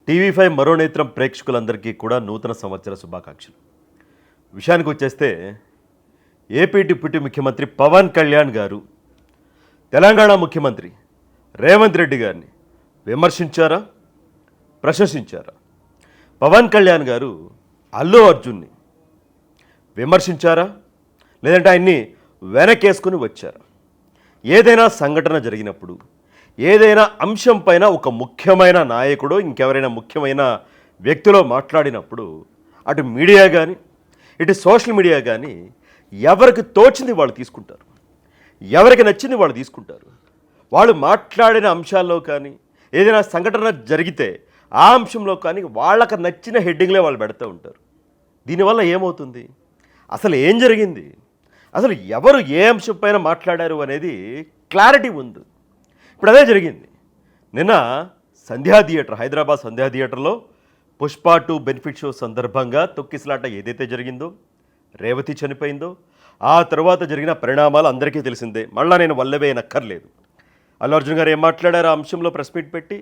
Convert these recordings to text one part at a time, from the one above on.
TV5 మరో నేత్రం ప్రేక్షకులందరికీ కూడా నూతన సంవత్సర శుభాకాంక్షలు. విషయానికి వచ్చేస్తే ఏపీ డిప్యూటీ ముఖ్యమంత్రి పవన్ కళ్యాణ్ గారు తెలంగాణ ముఖ్యమంత్రి రేవంత్ రెడ్డి గారిని విమర్శించారా, ప్రశంసించారా? పవన్ కళ్యాణ్ గారు అల్లు అర్జున్ని విమర్శించారా, లేదంటే ఆయన్ని వెనకేసుకుని వచ్చారా? ఏదైనా సంఘటన జరిగినప్పుడు, ఏదైనా అంశం పైన ఒక ముఖ్యమైన నాయకుడు ఇంకెవరైనా ముఖ్యమైన వ్యక్తిలో మాట్లాడినప్పుడు అటు మీడియా కానీ ఇటు సోషల్ మీడియా కానీ ఎవరికి తోచింది వాళ్ళు తీసుకుంటారు, ఎవరికి నచ్చింది వాళ్ళు తీసుకుంటారు. వాళ్ళు మాట్లాడిన అంశాల్లో కానీ ఏదైనా సంఘటన జరిగితే ఆ అంశంలో కానీ వాళ్ళకి నచ్చిన హెడ్డింగ్లే వాళ్ళు పెడుతూ ఉంటారు. దీనివల్ల ఏమవుతుంది, అసలు ఏం జరిగింది, అసలు ఎవరు ఏ అంశం పైన మాట్లాడారు అనేది క్లారిటీ ఉంది. ఇప్పుడు అదే జరిగింది. నిన్న సంధ్యా థియేటర్, హైదరాబాద్ సంధ్యా థియేటర్లో పుష్ప 2 బెనిఫిట్ షో సందర్భంగా తొక్కిసలాట ఏదైతే జరిగిందో, రేవతి చనిపోయిందో, ఆ తర్వాత జరిగిన పరిణామాలు అందరికీ తెలిసిందే. మళ్ళీ నేను వల్లవేయనక్కర్లేదు. అల్లు అర్జున్ గారు ఏం మాట్లాడారు ఆ అంశంలో ప్రెస్ మీట్ పెట్టి,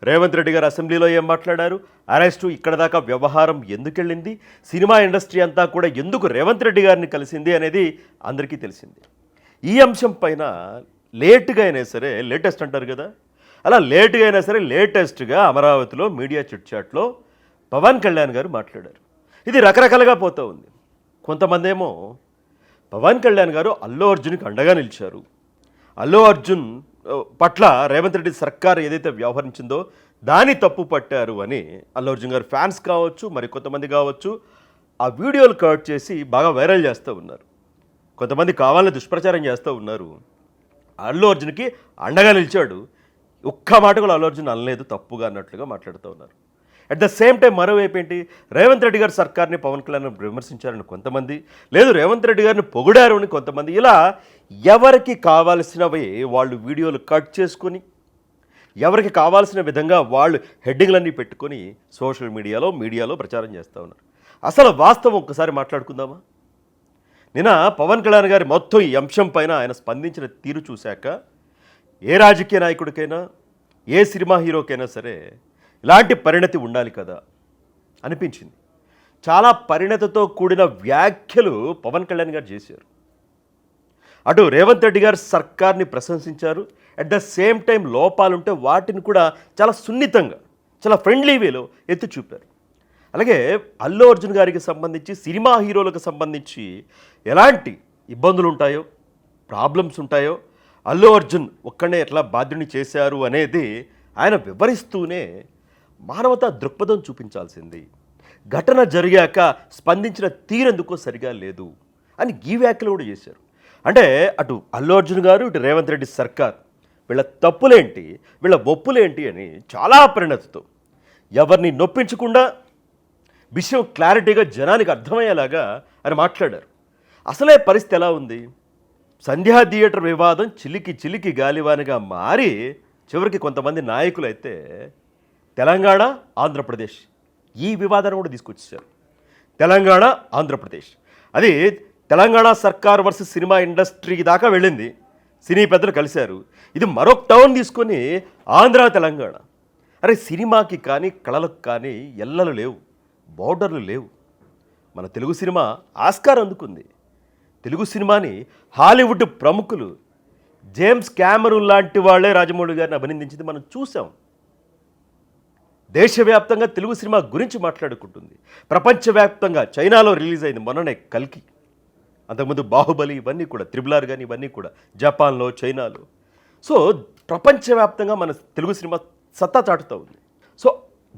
రేవంత్ రెడ్డి గారు అసెంబ్లీలో ఏం మాట్లాడారు, అరెస్టు ఇక్కడ దాకా వ్యవహారం ఎందుకు వెళ్ళింది, సినిమా ఇండస్ట్రీ అంతా కూడా ఎందుకు రేవంత్ రెడ్డి గారిని కలిసింది అనేది అందరికీ తెలిసింది. ఈ అంశం పైన లేటుగా అయినా సరే, లేటెస్ట్ అంటారు కదా, అలా లేటుగా అయినా సరే లేటెస్ట్గా అమరావతిలో మీడియా చిట్చాట్లో పవన్ కళ్యాణ్ గారు మాట్లాడారు. ఇది రకరకాలుగా పోతూ ఉంది. కొంతమంది ఏమో పవన్ కళ్యాణ్ గారు అల్లు అర్జున్కి అండగా నిలిచారు, అల్లు అర్జున్ పట్ల రేవంత్ రెడ్డి సర్కార్ ఏదైతే వ్యవహరించిందో దాన్ని తప్పు పట్టారు అని అల్లు అర్జున్ గారు ఫ్యాన్స్ కావచ్చు, మరి కొంతమంది కావచ్చు ఆ వీడియోలు కట్ చేసి బాగా వైరల్ చేస్తూ ఉన్నారు. కొంతమంది కావాలని దుష్ప్రచారం చేస్తూ ఉన్నారు. అల్లు అర్జున్కి అండగా నిలిచాడు, ఒక్క మాట కూడా అల్లు అర్జున్ అనలేదు తప్పుగా అన్నట్లుగా మాట్లాడుతూ ఉన్నారు. అట్ ద సేమ్ టైం మరోవైపు ఏంటి, రేవంత్ రెడ్డి గారు సర్కార్ని పవన్ కళ్యాణ్ విమర్శించారని కొంతమంది, లేదు రేవంత్ రెడ్డి గారిని పొగిడారు అని కొంతమంది, ఇలా ఎవరికి కావాల్సినవి వాళ్ళు వీడియోలు కట్ చేసుకొని ఎవరికి కావాల్సిన విధంగా వాళ్ళు హెడ్డింగ్లన్నీ పెట్టుకొని సోషల్ మీడియాలో ప్రచారం చేస్తూ ఉన్నారు. అసలు వాస్తవం ఒక్కసారి మాట్లాడుకుందామా? నిన్న పవన్ కళ్యాణ్ గారి మొత్తం ఈ అంశం పైన ఆయన స్పందించిన తీరు చూశాక ఏ రాజకీయ నాయకుడికైనా ఏ సినిమా హీరోకైనా సరే ఇలాంటి పరిణతి ఉండాలి కదా అనిపించింది. చాలా పరిణతితో కూడిన వ్యాఖ్యలు పవన్ కళ్యాణ్ గారు చేశారు. అటు రేవంత్ రెడ్డి గారు సర్కార్ని ప్రశంసించారు, అట్ ద సేమ్ టైం లోపాలుంటే వాటిని కూడా చాలా సున్నితంగా, చాలా ఫ్రెండ్లీ వేలో ఎత్తి చూపారు. అలాగే అల్లు అర్జున్ గారికి సంబంధించి, సినిమా హీరోలకు సంబంధించి ఎలాంటి ఇబ్బందులు ఉంటాయో, ప్రాబ్లమ్స్ ఉంటాయో, అల్లు అర్జున్ ఒక్కడే ఎట్లా బాధ్యుని చేశారు అనేది ఆయన వివరిస్తూనే మానవతా దృక్పథం చూపించాల్సింది, ఘటన జరిగాక స్పందించిన తీరెందుకో సరిగా లేదు అని ఈ వ్యాఖ్యలు కూడా చేశారు. అంటే అటు అల్లు అర్జున్ గారు, ఇటు రేవంత్ రెడ్డి సర్కార్ వీళ్ళ తప్పులేంటి, వీళ్ళ ఒప్పులేంటి అని చాలా పరిణతితో ఎవరిని నొప్పించకుండా విషయం క్లారిటీగా జనానికి అర్థమయ్యేలాగా ఆయన మాట్లాడారు. అసలే పరిస్థితి ఎలా ఉంది, సంధ్యా థియేటర్ వివాదం చిలికి గాలివానిగా మారి చివరికి కొంతమంది నాయకులు అయితే తెలంగాణ, ఆంధ్రప్రదేశ్ ఈ వివాదాన్ని కూడా తీసుకొచ్చారు. తెలంగాణ, ఆంధ్రప్రదేశ్, అది తెలంగాణ సర్కార్ వర్సెస్ సినిమా ఇండస్ట్రీ దాకా వెళ్ళింది. సినీ పెద్దలు కలిశారు. ఇది మరొక టౌన్ తీసుకొని ఆంధ్ర, తెలంగాణ. అరే సినిమాకి కానీ కళలకు కానీ ఎల్లలు లేవు, బోర్డర్లు లేవు. మన తెలుగు సినిమా ఆస్కార్ అందుకుంది. తెలుగు సినిమాని హాలీవుడ్ ప్రముఖులు జేమ్స్ క్యామరూన్ లాంటి వాళ్ళే రాజమౌళి గారిని అభినందించింది మనం చూసాం. దేశవ్యాప్తంగా తెలుగు సినిమా గురించి మాట్లాడుకుంటుంది. ప్రపంచవ్యాప్తంగా చైనాలో రిలీజ్ అయింది మొన్ననే కల్కి, అంతకుముందు బాహుబలి, ఇవన్నీ కూడా త్రిబుల్ ఆర్ కానీ ఇవన్నీ కూడా జపాన్లో, చైనాలో. సో ప్రపంచవ్యాప్తంగా మన తెలుగు సినిమా సత్తా చాటుతూ ఉంది. సో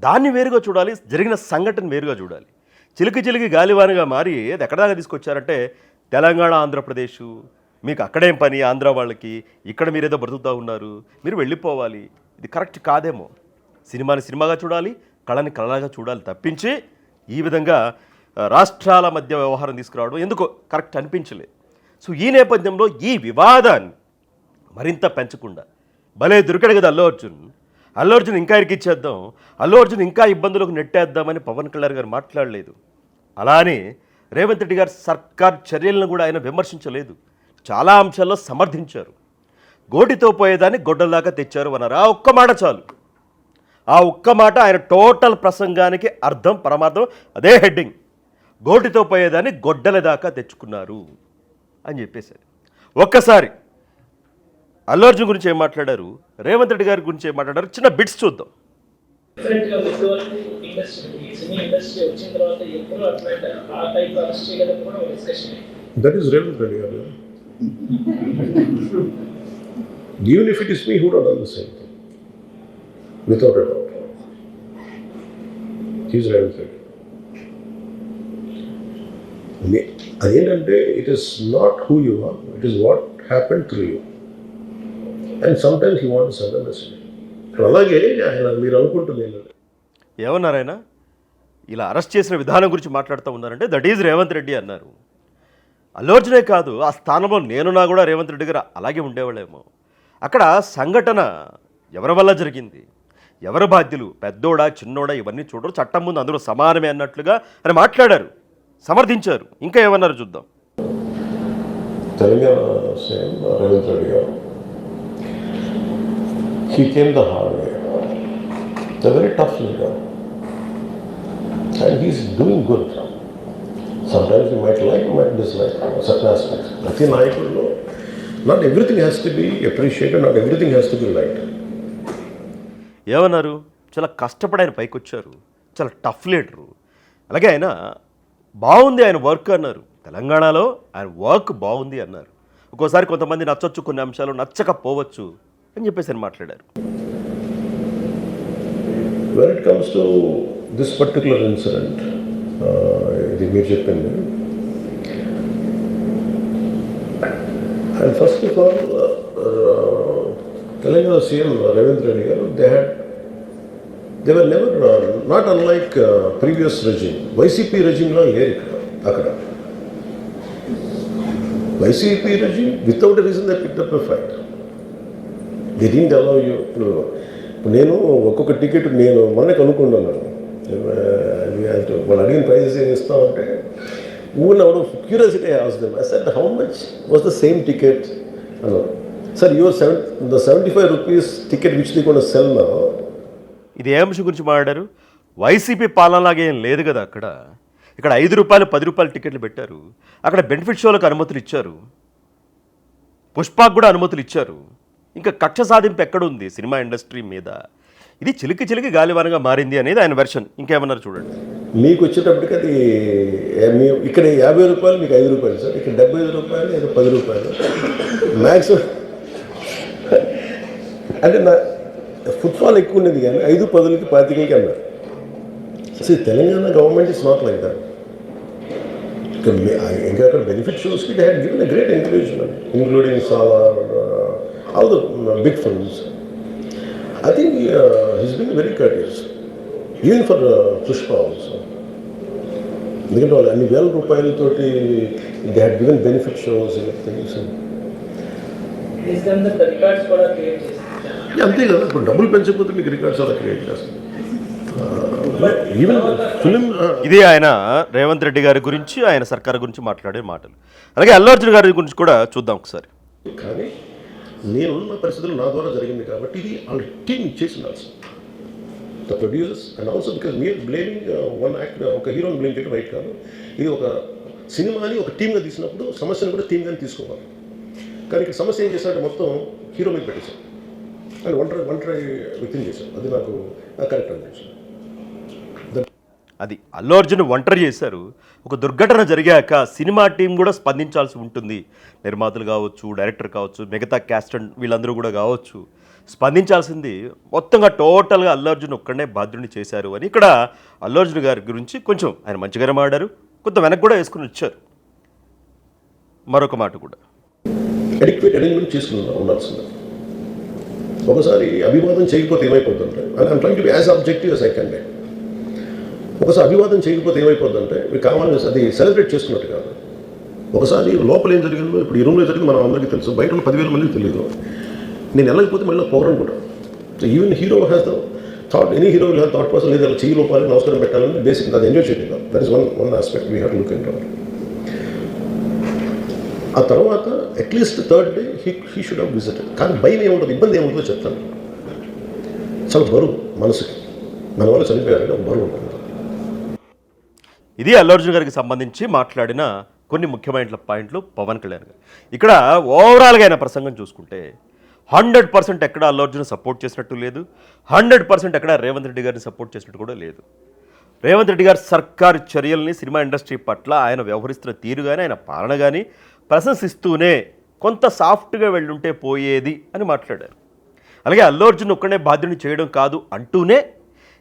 దాన్ని వేరుగా చూడాలి, జరిగిన సంఘటన వేరుగా చూడాలి. చిలికి గాలివానిగా మారి అది ఎక్కడ దాకా తీసుకొచ్చారంటే తెలంగాణ, ఆంధ్రప్రదేశ్, మీకు అక్కడేం పని ఆంధ్ర వాళ్ళకి, ఇక్కడ మీరేదో బ్రతుకుతూ ఉన్నారు, మీరు వెళ్ళిపోవాలి. ఇది కరెక్ట్ కాదేమో. సినిమాని సినిమాగా చూడాలి, కళని కళలాగా చూడాలి తప్పించి ఈ విధంగా రాష్ట్రాల మధ్య వ్యవహారం తీసుకురావడం ఎందుకో కరెక్ట్ అనిపించలేదు. సో ఈ నేపథ్యంలో ఈ వివాదాన్ని మరింత పెంచకుండా భలే దొరికాడు కదా అల్లు అర్జున్ ఇంకా ఇరికిచ్చేద్దాం, అల్లు అర్జున్ ఇంకా ఇబ్బందులకు నెట్టేద్దామని పవన్ కళ్యాణ్ గారు మాట్లాడలేదు. అలానే రేవంత్ రెడ్డి గారు సర్కార్ చర్యలను కూడా ఆయన విమర్శించలేదు, చాలా అంశాల్లో సమర్థించారు. గోటితో పోయేదాన్ని గొడ్డల్లాగా తెచ్చారు అన్నారు. ఆ ఒక్క మాట చాలు. ఆ ఒక్క మాట ఆయన టోటల్ ప్రసంగానికి అర్థం పరమార్థం అదే హెడ్డింగ్. గోటితో పోయేదాన్ని గొడ్డల దాకా తెచ్చుకున్నారు అని చెప్పేశారు. ఒక్కసారి అల్లు అర్జున్ గురించి ఏం మాట్లాడారు, రేవంత్ రెడ్డి గారి గురించి ఏం మాట్లాడారు, చిన్న బిట్స్ చూద్దాం. That is Ravant Reddy garu. Even if it is me, who would have done the same thing? Without a doubt. He is Ravant Reddy. అదేంటంటే it is not who you are, it is what happen through you. And sometimes he wants send message. అలాగే ఆయన మీరు అనుకుంటుంది ఏంటంటే ఏమన్నారు ఆయన, ఇలా arrest చేసిన విధానం గురించి మాట్లాడుతూ ఉన్నారంటే దట్ ఈజ్ రేవంత్ రెడ్డి అన్నారు. అల్లు అర్జునే కాదు, ఆ స్థానంలో నేనున్నా కూడా రేవంత్ రెడ్డి గారు అలాగే ఉండేవాళ్ళేమో. అక్కడ సంఘటన ఎవరి వల్ల జరిగింది, ఎవరు బాధ్యులు, పెద్దోడా చిన్నోడా ఇవన్నీ చూడరు, చట్టం ముందు అందరూ సమానమే అన్నట్లుగా అని మాట్లాడారు, సమర్థించారు. ఇంకా ఏమన్నారు చూద్దాం. తెలంగాణ సీఎం రేవంత్ రెడ్డి గారు, he came the hard way. It's a very tough leader. And he's doing good. Sometimes you might like, you might dislike certain aspects. Prati Nayakudlo, not everything has to be appreciated, not everything has to be liked. ఏమన్నారు, చాలా కష్టపడి ఆయన పైకి వచ్చారు, చాలా tough leader. అలాగే ఆయన బాగుంది ఆయన వర్క్ అన్నారు, తెలంగాణలో ఆయన వర్క్ బాగుంది అన్నారు. ఒక్కోసారి కొంతమంది నచ్చొచ్చు, కొన్ని అంశాలు నచ్చకపోవచ్చు అని చెప్పేసి ఆయన మాట్లాడారు. When it comes to this particular incident, ఇది మీరు చెప్పింది, and first of all, Telangana CM Ravant Reddy garu, they were never, not unlike previous regime. YCP regime la leru akkada. YCP regime, without a reason, they picked up a fight. They didn't allow you to. నేను ఒక్కొక్క ticket నేను మొన్నే కనుక్కున్నాను, వాళ్ళు అడిగిన prices ఏం ఇస్తామంటే ఊళ్ళో curiosity asked them. I said how much was the same ticket అన్నారు. Sir your the 75 rupees ticket which they going to sell now. ఇది ఏ అంశం గురించి మాట్లాడారు, వైసీపీ పాలనలాగే ఏం లేదు కదా అక్కడ. ఇక్కడ 5 రూపాయలు 10 రూపాయల టికెట్లు పెట్టారు, అక్కడ బెనిఫిట్ షోలకు అనుమతులు ఇచ్చారు, పుష్పాకు కూడా అనుమతులు ఇచ్చారు. ఇంకా కక్ష సాధింపు ఎక్కడుంది సినిమా ఇండస్ట్రీ మీద, ఇది చిలికి చిలికి గాలివానగా మారింది అనేది ఆయన వెర్షన్. ఇంకేమన్నారు చూడండి. మీకు వచ్చేటప్పటికి అది ఇక్కడ 50 రూపాయలు, మీకు 5 రూపాయలు సార్, ఇక్కడ 75 రూపాయలు, ఏదో 10 రూపాయలు మ్యాక్సిమం. అంటే నా ఫుట్ఫాల్ ఎక్కువ ఉన్నది కానీ 5, 10కి 25కి అన్నారు. So Telangana government is not like that. ఇంకా అక్కడ బెనిఫిట్ షోస్కి they had given a great encouragement, including Salaar, all the big films. I think he's been very courteous, even for Pushpa also. ఎందుకంటే వాళ్ళు అన్ని వేల రూపాయలతోటి they had given benefit shows అంతే కదా. ఇప్పుడు డబ్బులు పెంచకపోతే మీకు రికార్డ్స్ అలా క్రియేట్ చేస్తారు. ఈవెన్ ఫిలిం ఇది ఆయన రేవంత్ రెడ్డి గారి గురించి, ఆయన సర్కార్ గురించి మాట్లాడే మాటలు. అలాగే అల్లు అర్జున్ గారి గురించి కూడా చూద్దాం ఒకసారి. కానీ నేనున్న పరిస్థితులు నా ద్వారా జరిగింది కాబట్టి ఇది వాళ్ళ టీం చేసి ఉండాల్సింది, the producers. And also because మీరు బ్లేమింగ్ వన్ యాక్టర్, ఒక హీరోని బ్లేమ్ చేయడం రైట్ కాదు. ఇది ఒక సినిమాని ఒక టీమ్గా తీసినప్పుడు సమస్యను కూడా టీమ్గానే తీసుకోవాలి. కానీ ఇక్కడ సమస్య ఏం చేశారంటే మొత్తం హీరో మీద పెట్టేశారు అండ్ ఒంటరి వ్యక్తిని చేశారు. అది నాకు కరెక్ట్ అనిపించింది. అది అల్లు అర్జున్ ఒంటరి చేశారు. ఒక దుర్ఘటన జరిగాక సినిమా టీం కూడా స్పందించాల్సి ఉంటుంది. నిర్మాతలు కావచ్చు, డైరెక్టర్ కావచ్చు, మిగతా క్యాస్ట్ అండ్ వీళ్ళందరూ కూడా కావచ్చు, స్పందించాల్సింది మొత్తంగా టోటల్గా అల్లు అర్జున్ ఒక్కడే బాధ్యుడిని చేశారు అని. ఇక్కడ అల్లు అర్జున్ గారి గురించి కొంచెం ఆయన మంచిగానే మాట్లాడారు, కొంత వెనక్కి కూడా వేసుకుని వచ్చారు. మరొక మాట కూడా అడిక్వేట్ అరేంజ్మెంట్ చేసుకుని ఉండాల్సింది. ఒకసారి అభివాదం చేయకపోతే ఏమైపోతుంటే, I'm trying to be as objective as I can be. ఒకసారి అభివాదం చేయకపోతే ఏమైపోతుందంటే మీకు కావాలని అది సెలబ్రేట్ చేసుకున్నట్టు కాదు. ఒకసారి లోపల ఏం జరిగిందో, ఇప్పుడు ఈ రూమ్లో జరిగింది మనం అందరికీ తెలుసు, బయట 10,000 మందికి తెలియదు. నేను వెళ్ళకపోతే మళ్ళీ పౌరం కూడా. So even hero has the thought, any hero will have thought process, లేదా చెయ్యి లోపాలి, నమస్కారం పెట్టాలని బేసిక్ అది ఎంజాయ్ చేయలేదు. That is one aspect we have to look in. ఆ తర్వాత at least third day he should have visited. కానీ భయం ఏముంటుంది, ఇబ్బంది ఏముంటుందో చెప్తాను. చాలా బరువు మనసుకి. మన వల్ల చనిపోయారని ఒక బరువు ఉంటుంది. ఇది అల్లు అర్జున్ గారికి సంబంధించి మాట్లాడిన కొన్ని ముఖ్యమైన పాయింట్లు పవన్ కళ్యాణ్ గారు. ఇక్కడ ఓవరాల్గా ఆయన ప్రసంగం చూసుకుంటే 100% ఎక్కడ అల్లు అర్జున్ సపోర్ట్ చేసినట్టు లేదు, 100% ఎక్కడ రేవంత్ రెడ్డి గారిని సపోర్ట్ చేసినట్టు కూడా లేదు. రేవంత్ రెడ్డి గారి సర్కారు చర్యల్ని సినిమా ఇండస్ట్రీ పట్ల ఆయన వ్యవహరిస్తున్న తీరు కానీ ఆయన పాలన కానీ ప్రశంసిస్తూనే కొంత సాఫ్ట్గా వెళ్ళుంటే పోయేది అని మాట్లాడారు. అలాగే అల్లు అర్జున్ ఒక్కడే బాధ్యుని చేయడం కాదు అంటూనే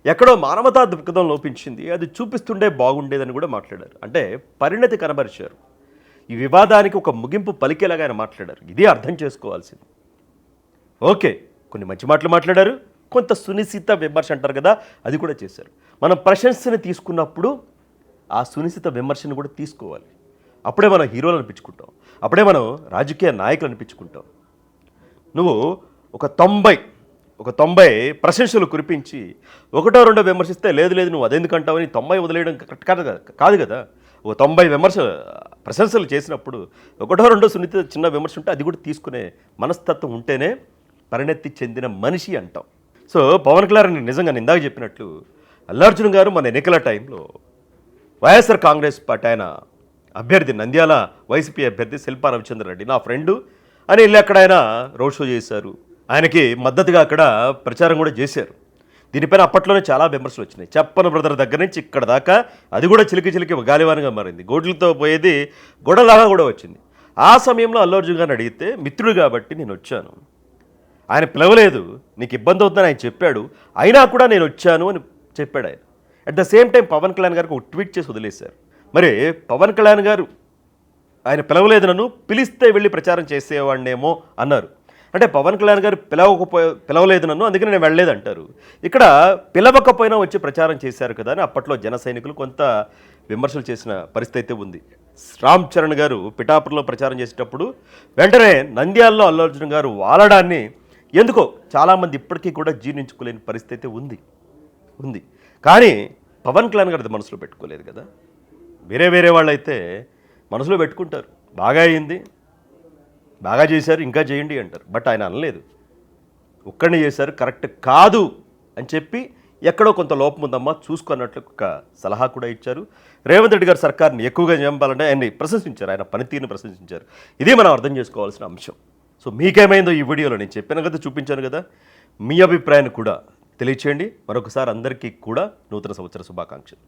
ఎక్కడో మానవతా దృక్పథం లోపించింది, అది చూపిస్తుండే బాగుండేదని కూడా మాట్లాడారు. అంటే పరిణతి కనబరిచారు. ఈ వివాదానికి ఒక ముగింపు పలికేలాగా ఆయన మాట్లాడారు. ఇది అర్థం చేసుకోవాల్సింది. ఓకే, కొన్ని మంచి మాటలు మాట్లాడారు, కొంత సునిశ్చిత విమర్శ అంటారు కదా, అది కూడా చేశారు. మనం ప్రశంసని తీసుకున్నప్పుడు ఆ సునిశ్చిత విమర్శను కూడా తీసుకోవాలి. అప్పుడే మనం హీరోలు అనిపించుకుంటాం, అప్పుడే మనం రాజకీయ నాయకులు అనిపించుకుంటాం. నువ్వు ఒక 90 ప్రశంసలు కురిపించి ఒకటో రెండో విమర్శిస్తే లేదు నువ్వు అదెందుకంటావని 90 వదిలేయడం కరెక్ట్ కాదు కదా. ఒక 90 ప్రశంసలు చేసినప్పుడు ఒకటో రెండో సున్నిత చిన్న విమర్శ ఉంటే అది కూడా తీసుకునే మనస్తత్వం ఉంటేనే పరిణతి చెందిన మనిషి అంటాం. సో పవన్ కళ్యాణ్ నిజంగా నేను ఇందాక చెప్పినట్లు అల్లు అర్జున్ గారు మన ఎన్నికల టైంలో వైఎస్ఆర్ కాంగ్రెస్ పార్టీ ఆయన అభ్యర్థి నంద్యాల వైసీపీ అభ్యర్థి శిల్పా రవిచంద్రారెడ్డి నా ఫ్రెండు అని వెళ్ళి అక్కడ ఆయన రోడ్ షో చేశారు. ఆయనకి మద్దతుగా అక్కడ ప్రచారం కూడా చేశారు. దీనిపైన అప్పట్లోనే చాలా విమర్శలు వచ్చినాయి. చెప్పన బ్రదర్ దగ్గర నుంచి ఇక్కడ దాకా అది కూడా చిలికి గాలివానగా మారింది. గోడ్లతో పోయేది గొడవలాగా కూడా వచ్చింది. ఆ సమయంలో అల్లు అర్జున్ గారిని అడిగితే మిత్రుడు కాబట్టి నేను వచ్చాను, ఆయన పిలవలేదు, నీకు ఇబ్బంది అవుతుందని ఆయన చెప్పాడు, అయినా కూడా నేను వచ్చాను అని చెప్పాడు ఆయన. At the same time Pavan Kalyan గారికి ఒక ట్వీట్ చేసి వదిలేశారు. మరి పవన్ కళ్యాణ్ గారు ఆయన పిలవలేదు, నన్ను పిలిస్తే వెళ్ళి ప్రచారం చేసేవాడినేమో అన్నారు. అంటే పవన్ కళ్యాణ్ గారు పిలవలేదు నన్ను, అందుకని నేను వెళ్ళలేదు అంటారు. ఇక్కడ పిలవకపోయినా వచ్చి ప్రచారం చేశారు కదా అని అప్పట్లో జన సైనికులు కొంత విమర్శలు చేసిన పరిస్థితి అయితే ఉంది. రామ్ చరణ్ గారు పిఠాపురంలో ప్రచారం చేసేటప్పుడు వెంటనే నంద్యాలలో అల్లు అర్జున్ గారు వాలడాన్ని ఎందుకో చాలామంది ఇప్పటికీ కూడా జీర్ణించుకోలేని పరిస్థితి అయితే ఉంది. కానీ పవన్ కళ్యాణ్ గారు అది మనసులో పెట్టుకోలేదు కదా. వేరే వాళ్ళు అయితే మనసులో పెట్టుకుంటారు, బాగా అయింది, బాగా చేశారు, ఇంకా చేయండి అంటారు. బట్ ఆయన అనలేదు, ఒక్కడిని చేశారు, కరెక్ట్ కాదు అని చెప్పి ఎక్కడో కొంత లోపం ఉందమ్మా చూసుకున్నట్లు ఒక సలహా కూడా ఇచ్చారు. రేవంత్ రెడ్డి గారు సర్కార్ని ఎక్కువగా చంపాలంటే ఆయన్ని ప్రశంసించారు, ఆయన పనితీరుని ప్రశంసించారు. ఇదే మనం అర్థం చేసుకోవాల్సిన అంశం. సో మీకేమైందో ఈ వీడియోలో నేను చెప్పాను కదా, చూపించాను కదా, మీ అభిప్రాయాన్ని కూడా తెలియచేయండి. మరొకసారి అందరికీ కూడా నూతన సంవత్సర శుభాకాంక్షలు.